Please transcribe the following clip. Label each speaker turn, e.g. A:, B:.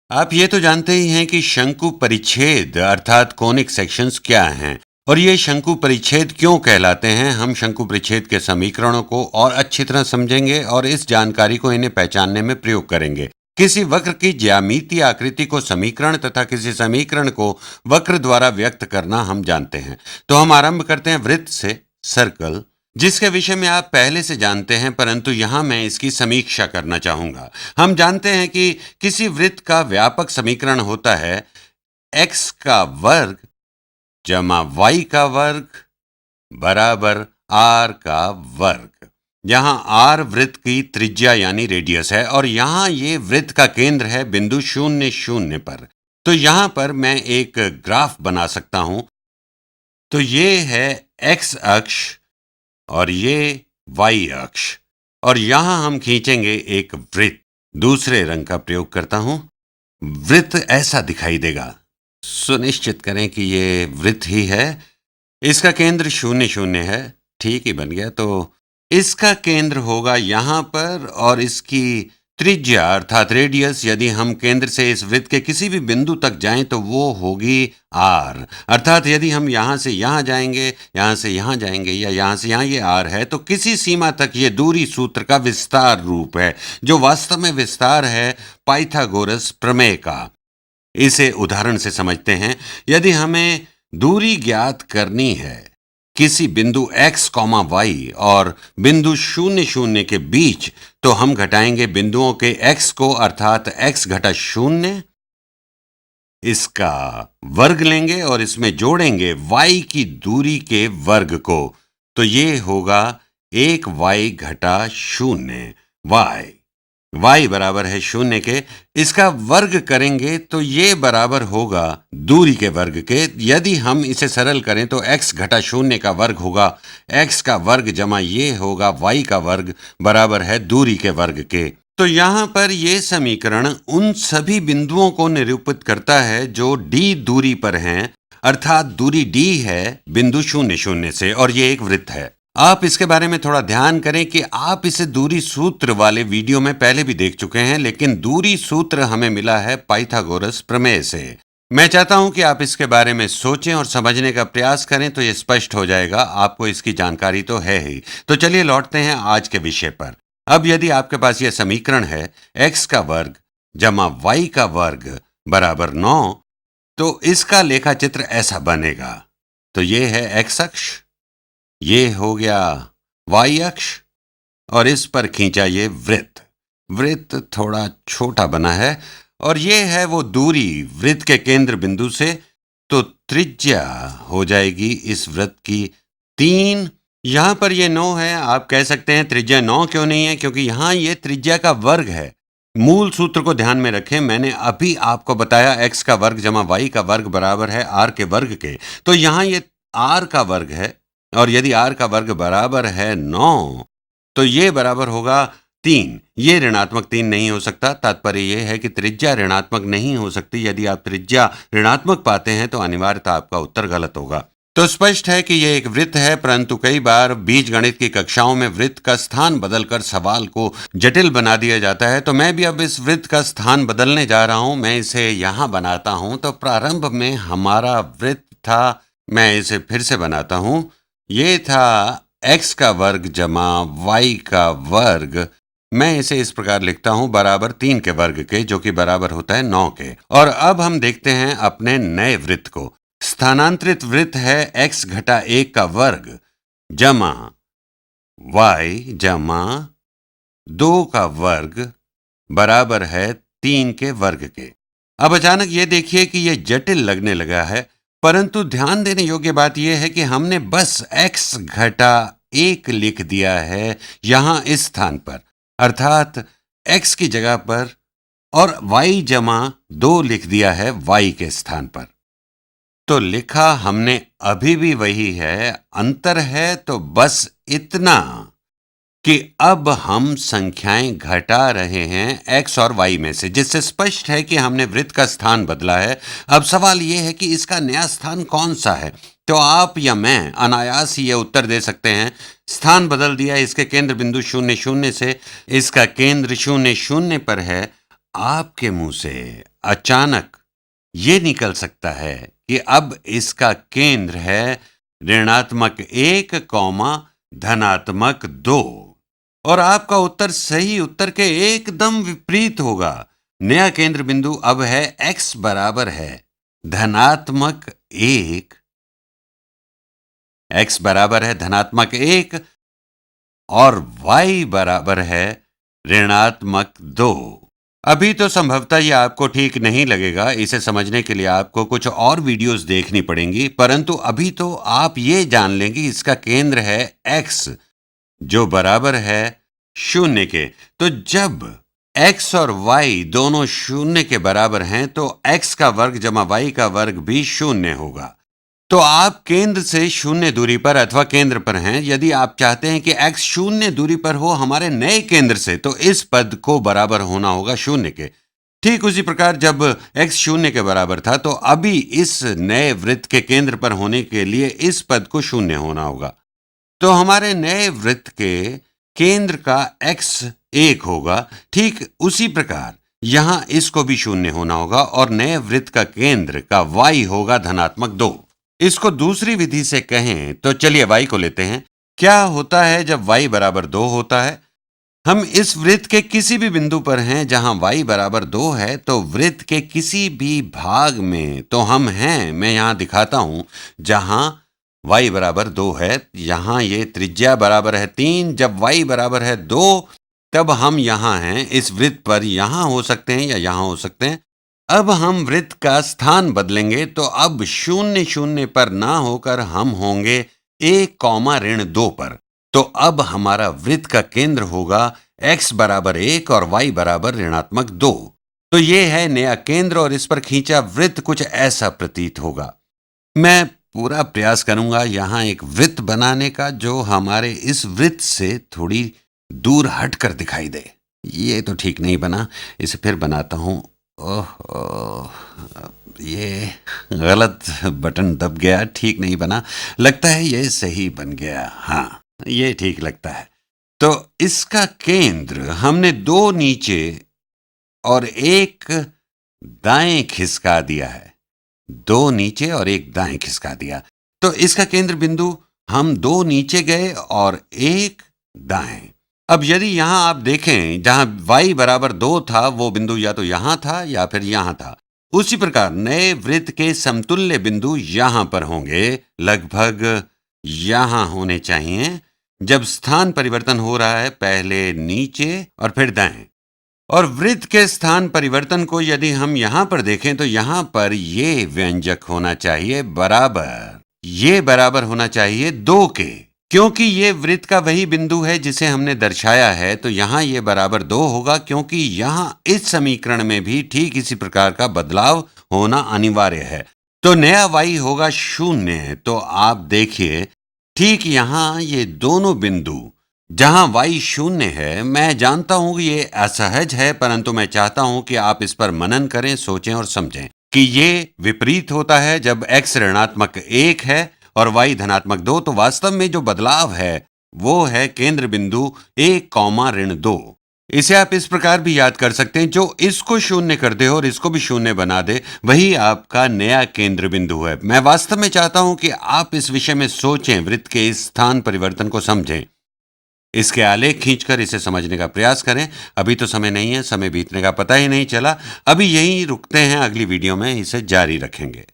A: आप ये तो जानते ही हैं कि शंकु परिच्छेद अर्थात कोनिक सेक्शंस क्या हैं और ये शंकु परिच्छेद क्यों कहलाते हैं। हम शंकु परिच्छेद के समीकरणों को और अच्छी तरह समझेंगे और इस जानकारी को इन्हें पहचानने में प्रयोग करेंगे। किसी वक्र की ज्यामितीय आकृति को समीकरण तथा किसी समीकरण को वक्र द्वारा व्यक्त करना हम जानते हैं। तो हम आरंभ करते हैं वृत्त से, सर्कल, जिसके विषय में आप पहले से जानते हैं, परंतु यहां मैं इसकी समीक्षा करना चाहूंगा। हम जानते हैं कि किसी वृत्त का व्यापक समीकरण होता है x का वर्ग जमा y का वर्ग बराबर r का वर्ग। यहां r वृत्त की त्रिज्या यानी रेडियस है और यहां ये वृत्त का केंद्र है बिंदु 0 0 पर। तो यहां पर मैं एक ग्राफ बना सकता हूं। तो ये है x अक्ष और ये y अक्ष और यहां हम खींचेंगे एक वृत्त। दूसरे रंग का प्रयोग करता हूं। वृत्त ऐसा दिखाई देगा। सुनिश्चित करें कि ये वृत्त ही है। इसका केंद्र 0 0 है। ठीक ही बन गया। तो इसका केंद्र होगा यहां पर और इसकी त्रिज्या अर्थात रेडियस, यदि हम केंद्र से इस वृत्त के किसी भी बिंदु तक जाएं तो वो होगी r। अर्थात यदि हम यहां से यहां जाएंगे, यहां से यहां जाएंगे या यहां से यहां, ये r है, तो किसी सीमा तक ये दूरी सूत्र का विस्तार रूप है, जो वास्तव में विस्तार है पाइथागोरस प्रमेय का। इसे उदाहरण से समझते हैं। यदि हमें दूरी ज्ञात करनी है किसी बिंदु x, y और बिंदु 0 0 के बीच, तो हम घटाएंगे बिंदुओं के x को अर्थात x घटा 0, इसका वर्ग लेंगे और इसमें जोड़ेंगे y की दूरी के वर्ग को। तो ये होगा 1y घटा 0 y बराबर है 0 के। इसका वर्ग करेंगे तो ये बराबर होगा दूरी के वर्ग के। यदि हम इसे सरल करें तो x घटा 0 का वर्ग होगा x का वर्ग जमा ये होगा y का वर्ग बराबर है दूरी के वर्ग के। तो यहां पर ये समीकरण उन सभी बिंदुओं को निरूपित करता है जो d दूरी पर हैं, अर्थात दूरी d है बिंदु 0 0 से और ये एक वृत्त है। आप इसके बारे में थोड़ा ध्यान करें कि आप इसे दूरी सूत्र वाले वीडियो में पहले भी देख चुके हैं, लेकिन दूरी सूत्र हमें मिला है पाइथागोरस प्रमेय से। मैं चाहता हूं कि आप इसके बारे में सोचें और समझने का प्रयास करें तो ये स्पष्ट हो जाएगा। आपको इसकी जानकारी तो है ही। तो चलिए लौटते हैं आज के विषय पर। अब यदि आपके पास यह समीकरण है x का वर्ग जमा y का वर्ग बराबर 9, तो इसका लेखा चित्र ऐसा बनेगा। तो ये है x अक्ष, ये हो गया y अक्ष और इस पर खींचा ये वृत्त। वृत्त थोड़ा छोटा बना है और ये है वो दूरी वृत्त के केंद्र बिंदु से। तो त्रिज्या हो जाएगी इस वृत्त की 3। यहां पर ये 9 है। आप कह सकते हैं त्रिज्या 9 क्यों नहीं है, क्योंकि यहां ये त्रिज्या का वर्ग है। मूल सूत्र को ध्यान में रखें। मैंने अभी आपको बताया x का वर्ग जमा y का वर्ग बराबर है r के वर्ग के। तो यहां ये r का वर्ग है और यदि r का वर्ग बराबर है 9 तो ये बराबर होगा 3। ये ऋणात्मक 3 नहीं हो सकता। तात्पर्य यह है कि त्रिज्या ऋणात्मक नहीं हो सकती। यदि आप त्रिज्या ऋणात्मक पाते हैं तो अनिवार्यतः आपका उत्तर गलत होगा। तो स्पष्ट है कि यह एक वृत्त है, परंतु कई बार बीजगणित की कक्षाओं में वृत्त का स्थान बदलकर सवाल को जटिल बना दिया जाता है। तो मैं भी अब इस वृत्त का स्थान बदलने जा रहा हूं। मैं इसे यहां बनाता हूं। तो प्रारंभ में हमारा वृत्त था, मैं इसे फिर से बनाता हूं। ये था x का वर्ग जमा y का वर्ग। मैं इसे इस प्रकार लिखता हूं बराबर 3 के वर्ग के, जो कि बराबर होता है 9 के। और अब हम देखते हैं अपने नए वृत्त को। स्थानांतरित वृत्त है x घटा 1 का वर्ग जमा y जमा 2 का वर्ग बराबर है 3 के वर्ग के। अब अचानक ये देखिए कि ये जटिल लगने लगा है, परंतु ध्यान देने योग्य बात यह है कि हमने बस x घटा 1 लिख दिया है यहां इस स्थान पर, अर्थात x की जगह पर, और y जमा 2 लिख दिया है y के स्थान पर। तो लिखा हमने अभी भी वही है। अंतर है तो बस इतना कि अब हम संख्याएं घटा रहे हैं x और y में से, जिससे स्पष्ट है कि हमने वृत्त का स्थान बदला है। अब सवाल यह है कि इसका नया स्थान कौन सा है। तो आप या मैं अनायास ही ये उत्तर दे सकते हैं। स्थान बदल दिया इसके केंद्र बिंदु 0 0 से। इसका केंद्र 0 0 पर है। आपके मुंह से अचानक ये निकल सकता है कि अब इसका केंद्र है ऋणात्मक 1, धनात्मक 2 और आपका उत्तर सही उत्तर के एकदम विपरीत होगा। नया केंद्र बिंदु अब है x बराबर है धनात्मक 1, x बराबर है धनात्मक 1 और y बराबर है ऋणात्मक 2। अभी तो संभवतः यह आपको ठीक नहीं लगेगा, इसे समझने के लिए आपको कुछ और वीडियोस देखनी पड़ेंगी, परंतु अभी तो आप ये जान लेंगे इसका केंद्र है x जो बराबर है 0 के। तो जब x और y दोनों 0 के बराबर हैं तो x का वर्ग जमा y का वर्ग भी 0 होगा। तो आप केंद्र से 0 दूरी पर अथवा केंद्र पर हैं। यदि आप चाहते हैं कि x 0 दूरी पर हो हमारे नए केंद्र से, तो इस पद को बराबर होना होगा 0 के। ठीक उसी प्रकार जब x 0 के बराबर था तो अभी इस नए वृत्त के केंद्र पर होने के लिए इस पद को 0 होना होगा। तो हमारे नए वृत्त के केंद्र का x 1 होगा। ठीक उसी प्रकार यहां इसको भी 0 होना होगा और नए वृत्त का केंद्र का y होगा धनात्मक 2। इसको दूसरी विधि से कहें तो चलिए y को लेते हैं। क्या होता है जब y बराबर 2 होता है? हम इस वृत्त के किसी भी बिंदु पर हैं जहां y बराबर 2 है, तो वृत्त के किसी भी भाग में तो हम हैं, मैं यहां दिखाता हूं, जहां y बराबर 2 है। यहां ये त्रिज्या बराबर है 3। जब y बराबर है 2 तब हम यहां हैं, इस वृत्त पर यहां हो सकते हैं या यहां हो सकते हैं। अब हम वृत्त का स्थान बदलेंगे तो अब 0, 0 पर ना होकर हम होंगे 1, -2 पर। तो अब हमारा वृत्त का केंद्र होगा x बराबर 1 और y बराबर ऋणात्मक 2। तो ये है नया केंद्र और इस पर खींचा वृत्त कुछ ऐसा प्रतीत होगा। मैं पूरा प्रयास करूंगा यहां एक वृत्त बनाने का जो हमारे इस वृत्त से थोड़ी दूर हटकर दिखाई दे। ये तो ठीक नहीं बना, इसे फिर बनाता हूं। ओह, ये गलत बटन दब गया, ठीक नहीं बना। लगता है ये सही बन गया। हाँ, ये ठीक लगता है। तो इसका केंद्र हमने 2 नीचे और 1 दाएं खिसका दिया है। 2 नीचे और 1 दाएं खिसका दिया। तो इसका केंद्र बिंदु हम 2 नीचे गए और 1 दाएं। अब यदि यहां आप देखें जहां y बराबर 2 था वो बिंदु या तो यहां था या फिर यहां था। उसी प्रकार नए वृत्त के समतुल्य बिंदु यहां पर होंगे, लगभग यहां होने चाहिए। जब स्थान परिवर्तन हो रहा है पहले नीचे और फिर दाएं। और वृत्त के स्थान परिवर्तन को यदि हम यहां पर देखें तो यहां पर ये व्यंजक होना चाहिए बराबर, ये बराबर होना चाहिए 2 के। क्योंकि ये वृत्त का वही बिंदु है जिसे हमने दर्शाया है, तो यहां ये बराबर 2 होगा, क्योंकि यहां इस समीकरण में भी ठीक इसी प्रकार का बदलाव होना अनिवार्य है। तो नया y होगा 0। तो आप देखिए ठीक यहां ये दोनों बिंदु जहां y 0 है, मैं जानता हूं कि ये असहज है, परंतु मैं चाहता हूं कि आप इस पर मनन करें, सोचें और समझें कि ये विपरीत होता है जब x ऋणात्मक 1 है और y धनात्मक 2। तो वास्तव में जो बदलाव है वो है केंद्र बिंदु 1, -2। इसे आप इस प्रकार भी याद कर सकते हैं, जो इसको 0 कर दे और इसको भी 0 बना दे वही आपका नया केंद्र बिंदु है। मैं वास्तव में चाहता हूं कि आप इस विषय में सोचें, वृत्त के इस स्थान परिवर्तन को समझें, इसके आलेख खींचकर इसे समझने का प्रयास करें। अभी तो समय नहीं है, समय बीतने का पता ही नहीं चला। अभी यहीं रुकते हैं, अगली वीडियो में इसे जारी रखेंगे।